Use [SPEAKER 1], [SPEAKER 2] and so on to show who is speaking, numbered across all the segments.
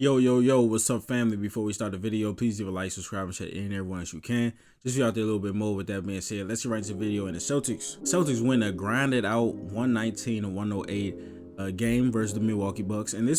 [SPEAKER 1] Yo, what's up, family? Before we start the video, please leave a like, subscribe, and share it in everyone as you can. Just be out there a little bit more. With that being said, let's get right into the video. And the Celtics win a grinded out 119 to 108 game versus the Milwaukee Bucks. And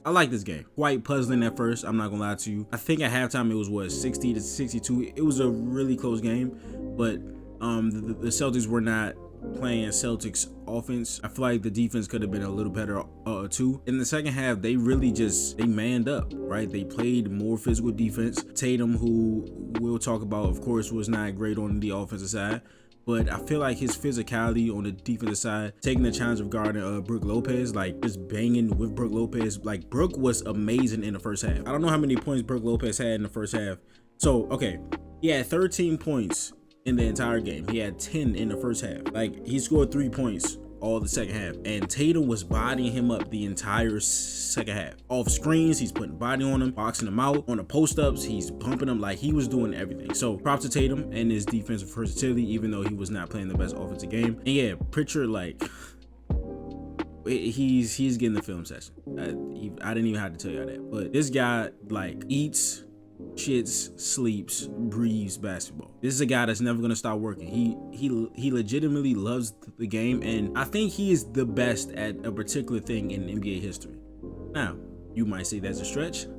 [SPEAKER 1] I like this game. Quite puzzling at first, I'm not gonna lie to you. I think at halftime it was 60 to 62. It was a really close game, but the Celtics were not playing Celtics offense. I feel like the defense could have been a little better too. In the second half, they really they manned up, right? They played more physical defense. Tatum, who we'll talk about, of course, was not great on the offensive side, but I feel like his physicality on the defensive side, taking the challenge of guarding Brook Lopez, like just banging with Brook Lopez. Like, Brook was amazing in the first half. I don't know how many points Brook Lopez had in the first half. So, okay, he had 13 points in the entire game. He had 10 in the first half. Like, he scored 3 points all the second half, and Tatum was bodying him up the entire second half. Off screens, he's putting body on him, boxing him out. On the post-ups, he's bumping him. Like, he was doing everything. So props to Tatum and his defensive versatility, even though he was not playing the best offensive game. And yeah, Pritchard, like, he's getting the film session. I didn't even have to tell you that, but this guy, like, eats, shits, sleeps, breathes basketball. This is a guy that's never gonna stop working. He legitimately loves the game, and I think he is the best at a particular thing in NBA history. Now, you might say that's a stretch. I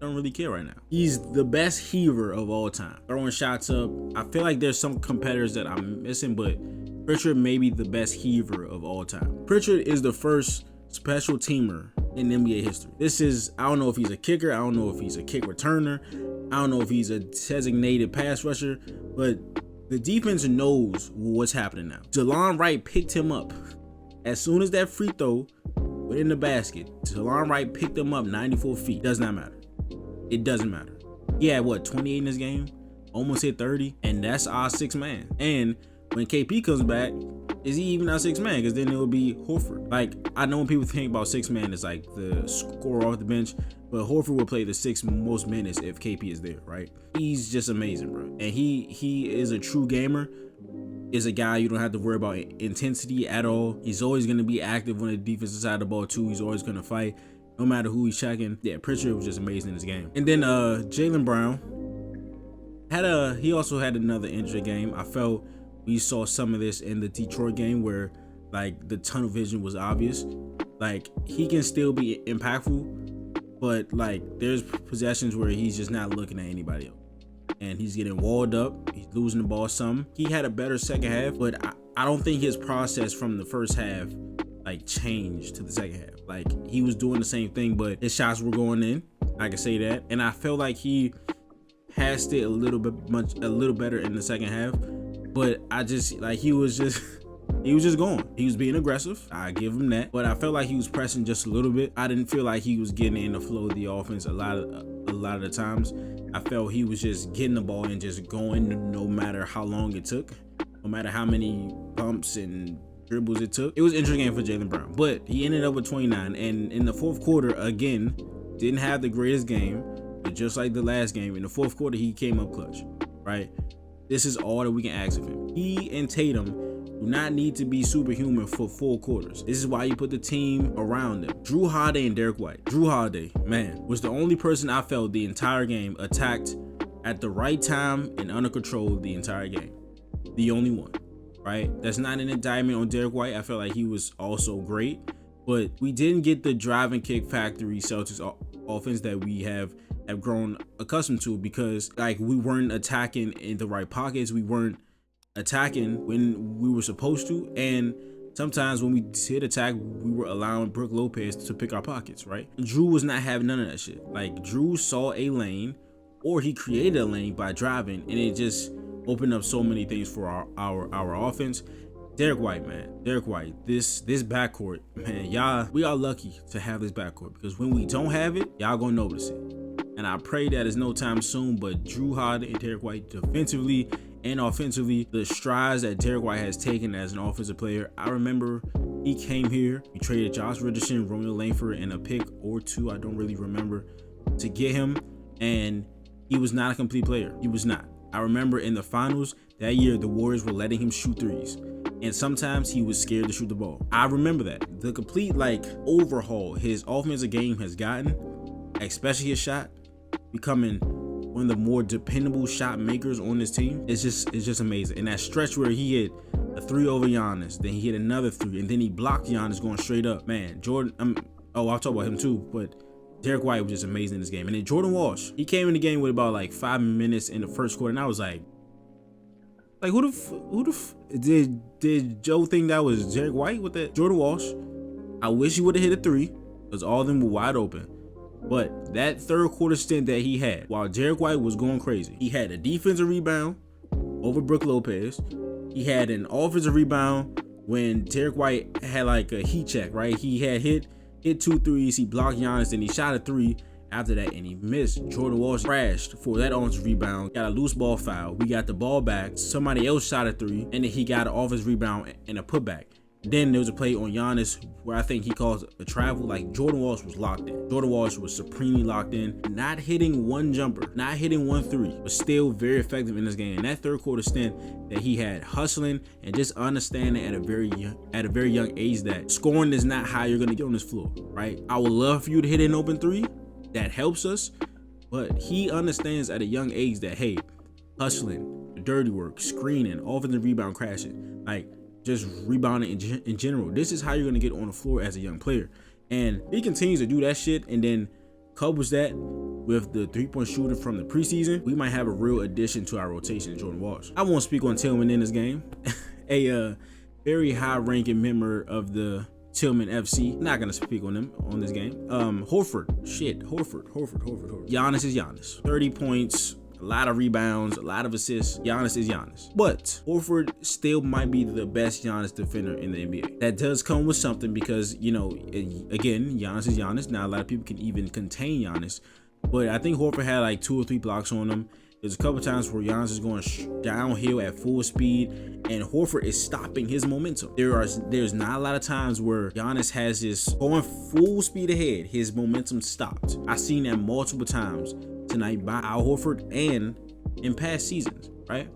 [SPEAKER 1] don't really care right now. He's the best heaver of all time. Throwing shots up. I feel like there's some competitors that I'm missing, but Pritchard may be the best heaver of all time. Pritchard is the first special teamer in NBA history. I don't know if he's a kicker, I don't know if he's a kick returner, I don't know if he's a designated pass rusher, but the defense knows what's happening now. Jaylen Wright picked him up. As soon as that free throw went in the basket, Jaylen Wright picked him up 94 feet. Does not matter. It doesn't matter. He had, 28 in this game? Almost hit 30, and that's our sixth man. And when KP comes back, is he even our sixth man? Because then it would be Horford. Like, I know when people think about sixth man, it's like the scorer off the bench, but Horford will play the sixth most minutes if KP is there, right? He's just amazing, bro. And he is a true gamer. Is a guy you don't have to worry about intensity at all. He's always going to be active on the defensive side of the ball too. He's always going to fight, no matter who he's checking. Yeah, Pritchard was just amazing in this game. And then Jaylen Brown he also had another injury game. I felt we saw some of this in the Detroit game where, like, the tunnel vision was obvious. Like, he can still be impactful, but, like, there's possessions where he's just not looking at anybody else. And he's getting walled up. He's losing the ball some. He had a better second half, but I don't think his process from the first half, like, changed to the second half. Like, he was doing the same thing, but his shots were going in. I can say that. And I felt like he passed it a little better in the second half. But he was just going. He was being aggressive. I give him that. But I felt like he was pressing just a little bit. I didn't feel like he was getting in the flow of the offense a lot of the times. I felt he was just getting the ball and just going no matter how long it took, no matter how many bumps and dribbles it took. It was an interesting game for Jaylen Brown, but he ended up with 29. And in the fourth quarter, again, didn't have the greatest game, but just like the last game, in the fourth quarter, he came up clutch, right? This is all that we can ask of him. He and Tatum do not need to be superhuman for 4 quarters. This is why you put the team around them. Jrue Holiday and Derek White. Jrue Holiday, man, was the only person I felt the entire game attacked at the right time and under control the entire game. The only one, right? That's not an indictment on Derek White. I felt like he was also great, but we didn't get the drive and kick factory Celtics offense that we have grown accustomed to, because, like, we weren't attacking in the right pockets. We weren't attacking when we were supposed to, and sometimes when we did attack, we were allowing Brook Lopez to pick our pockets, right? Jrue was not having none of that shit. Like, Jrue saw a lane, or he created a lane by driving, and it just opened up so many things for our offense. Derek White, man. Derek White, this backcourt, man, we are lucky to have this backcourt, because when we don't have it, y'all gonna notice it. And I pray that it's no time soon, but Jrue Holiday and Derek White, defensively and offensively, the strides that Derek White has taken as an offensive player. I remember he came here, we traded Josh Richardson, Romeo Langford, and a pick or two, I don't really remember, to get him, and he was not a complete player. He was not. I remember in the finals that year, the Warriors were letting him shoot threes, and sometimes he was scared to shoot the ball. I remember that. The complete, like, overhaul his offensive game has gotten especially his shot, becoming one of the more dependable shot makers on this team. It's just amazing. And that stretch where he hit a 3 over Giannis, then he hit another 3, and then he blocked Giannis going straight up. Man, Jordan, I'll talk about him too, but Derek White was just amazing in this game. And then Jordan Walsh, he came in the game with about like 5 minutes in the first quarter, and I was like did Joe think that was Derek White with that? Jordan Walsh, I wish he would have hit a 3, because all of them were wide open. But that third quarter stint that he had, while Derek White was going crazy, he had a defensive rebound over Brook Lopez. He had an offensive rebound when Derek White had like a heat check, right? He had hit 2 threes, he blocked Giannis, and he shot a 3 after that, and he missed. Jordan Walsh crashed for that offensive rebound, got a loose ball foul. We got the ball back, somebody else shot a 3, and then he got an offensive rebound and a putback. Then there was a play on Giannis where I think he calls a travel. Like, Jordan Walsh was locked in. Jordan Walsh was supremely locked in, not hitting one jumper, not hitting 1 3, but still very effective in this game. And that third quarter stint that he had hustling and just understanding at a very young age that scoring is not how you're gonna get on this floor, right? I would love for you to hit an open 3. That helps us, but he understands at a young age that, hey, hustling, dirty work, screening, offensive rebound, crashing, like, just rebounding in general. This is how you're gonna get on the floor as a young player. And he continues to do that shit, and then couples that with the 3-point shooter from the preseason, we might have a real addition to our rotation in Jordan Walsh. I won't speak on Tillman in this game. A very high-ranking member of the Tillman FC. Not gonna speak on them on this game. Horford. Giannis is Giannis. 30 points. A lot of rebounds, a lot of assists. Giannis is Giannis. But Horford still might be the best Giannis defender in the NBA. That does come with something because, you know, again, Giannis is Giannis. Now, a lot of people can even contain Giannis. But I think Horford had like 2 or 3 blocks on him. There's a couple times where Giannis is going downhill at full speed, and Horford is stopping his momentum. There's not a lot of times where Giannis has his going full speed ahead, his momentum stopped. I've seen that multiple times tonight by Al Horford and in past seasons, right?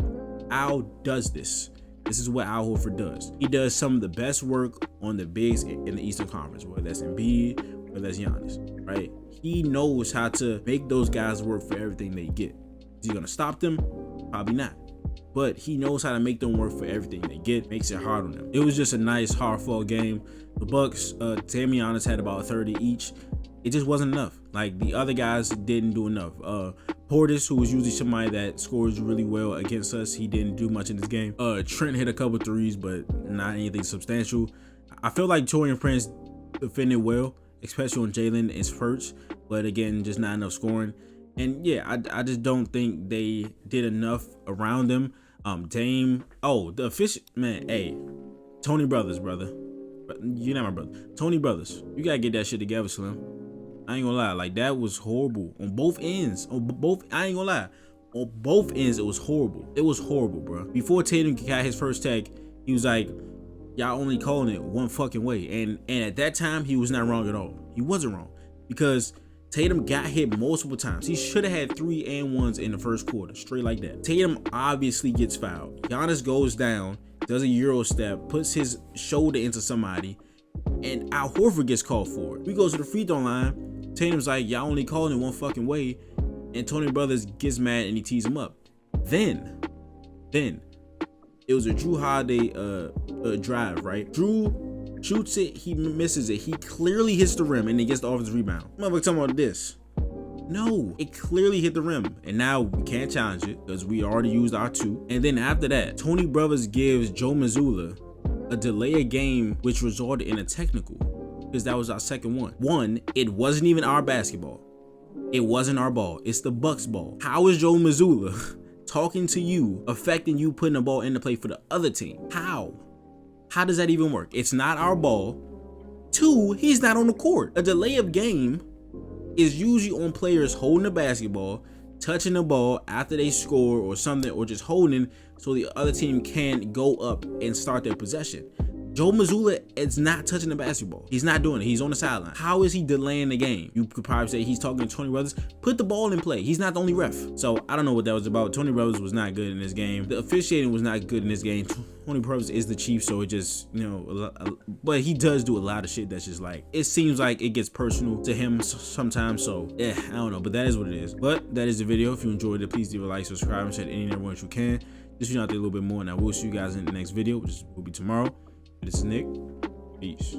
[SPEAKER 1] Al does this. This is what Al Horford does. He does some of the best work on the bigs in the Eastern Conference, whether that's Embiid, whether that's Giannis, right? He knows how to make those guys work for everything they get. Is he gonna stop them? Probably not. But he knows how to make them work for everything they get, makes it hard on them. It was just a nice, hard-fought game. The Bucks, Tam and Giannis had about 30 each. It just wasn't enough. Like, the other guys didn't do enough. Portis, who was usually somebody that scores really well against us, he didn't do much in this game. Trent hit a couple threes, but not anything substantial. I feel like Taurean Prince defended well, especially on Jaylen and Spurts, but again, just not enough scoring. And yeah, I just don't think they did enough around them. Dame, the official, man, hey, Tony Brothers, brother. You're not my brother. Tony Brothers, you gotta get that shit together, Slim. I ain't gonna lie, like, that was horrible on both ends. I ain't gonna lie. On both ends, it was horrible. It was horrible, bro. Before Tatum got his first tag, he was like, y'all only calling it one fucking way. And at that time, he was not wrong at all. He wasn't wrong. Because Tatum got hit multiple times. He should have had 3 and 1s in the first quarter, straight like that. Tatum obviously gets fouled. Giannis goes down, does a Euro step, puts his shoulder into somebody, and Al Horford gets called for it. We go to the free throw line. Tatum's like, y'all only calling it one fucking way, and Tony Brothers gets mad and he tees him up. Then it was a Drew Holiday drive, right? Drew shoots it, he misses it, he clearly hits the rim and then gets the offensive rebound. Motherfucker talking about this. No, it clearly hit the rim, and now we can't challenge it because we already used our 2. And then after that, Tony Brothers gives Joe Mazzulla a delay of game, which resulted in a technical, because that was our second one. One, it wasn't even our basketball. It wasn't our ball. It's the Bucks ball. How is Joe Mazzulla talking to you, affecting you putting the ball into play for the other team? How? How does that even work? It's not our ball. 2, he's not on the court. A delay of game is usually on players holding the basketball, touching the ball after they score or something, or just holding so the other team can go up and start their possession. Joe Mazzulla is not touching the basketball. He's not doing it. He's on the sideline. How is he delaying the game? You could probably say he's talking to Tony Brothers. Put the ball in play. He's not the only ref. So I don't know what that was about. Tony Brothers was not good in this game. The officiating was not good in this game. Tony Brothers is the chief, so it just, you know, but he does do a lot of shit that's just like, it seems like it gets personal to him sometimes. So yeah, I don't know, but that is what it is. But that is the video. If you enjoyed it, please leave a like, subscribe, and share any and everyone you can. Just you out there a little bit more, and I will see you guys in the next video, which will be tomorrow. This is Nick. Peace.